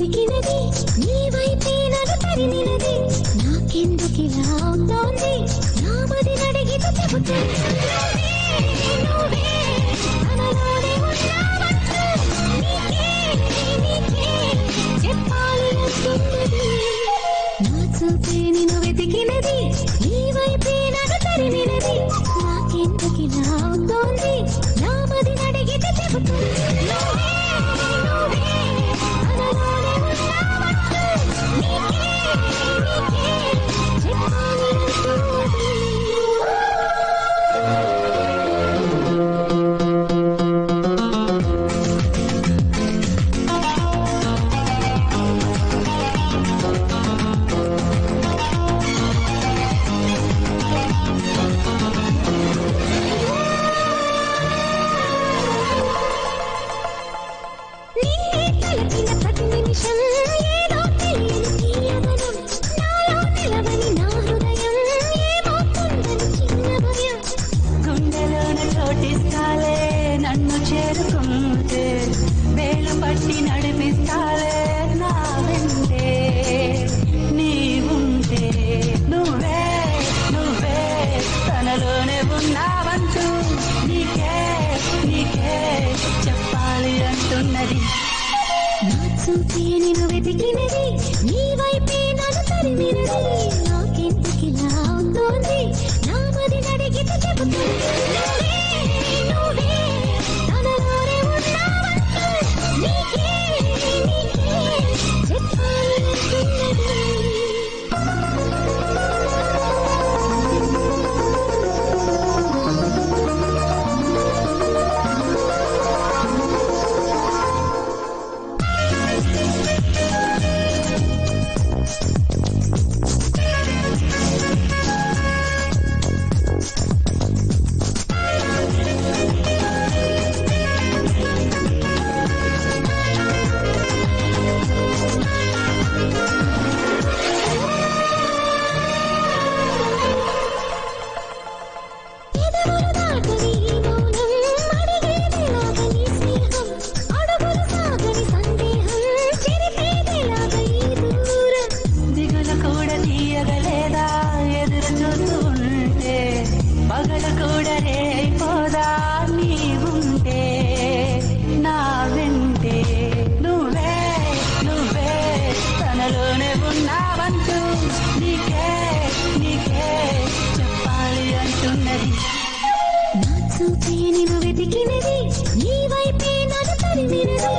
వెతికినది నీ వైపే నన్ను తరిమినది నాకెందుకిలా అవుతోంది నా మది నడిగితే చెబుతుంది నువ్వే తనలోనే ఉన్నావంటూ నీకే చెప్పాలి అనుకున్నది నా చూపే నిన్ను వెతికినది నీ వైపే నన్ను తరిమినది నాకెందుకిలా అవుతోంది నా మది నడిగితే చెబుతుంది నేను వెతికినది నీ వైపే నన్ను తరిమినది నాకెందుకిలా అవుతోంది నా మది నడిగితే చెబుతుంది నువ్వే తనలోనే ఉన్నావంటూ నీకే చెప్పాలనుకున్నది నేను వెతికినది నీ వైపే నన్ను తరిమినది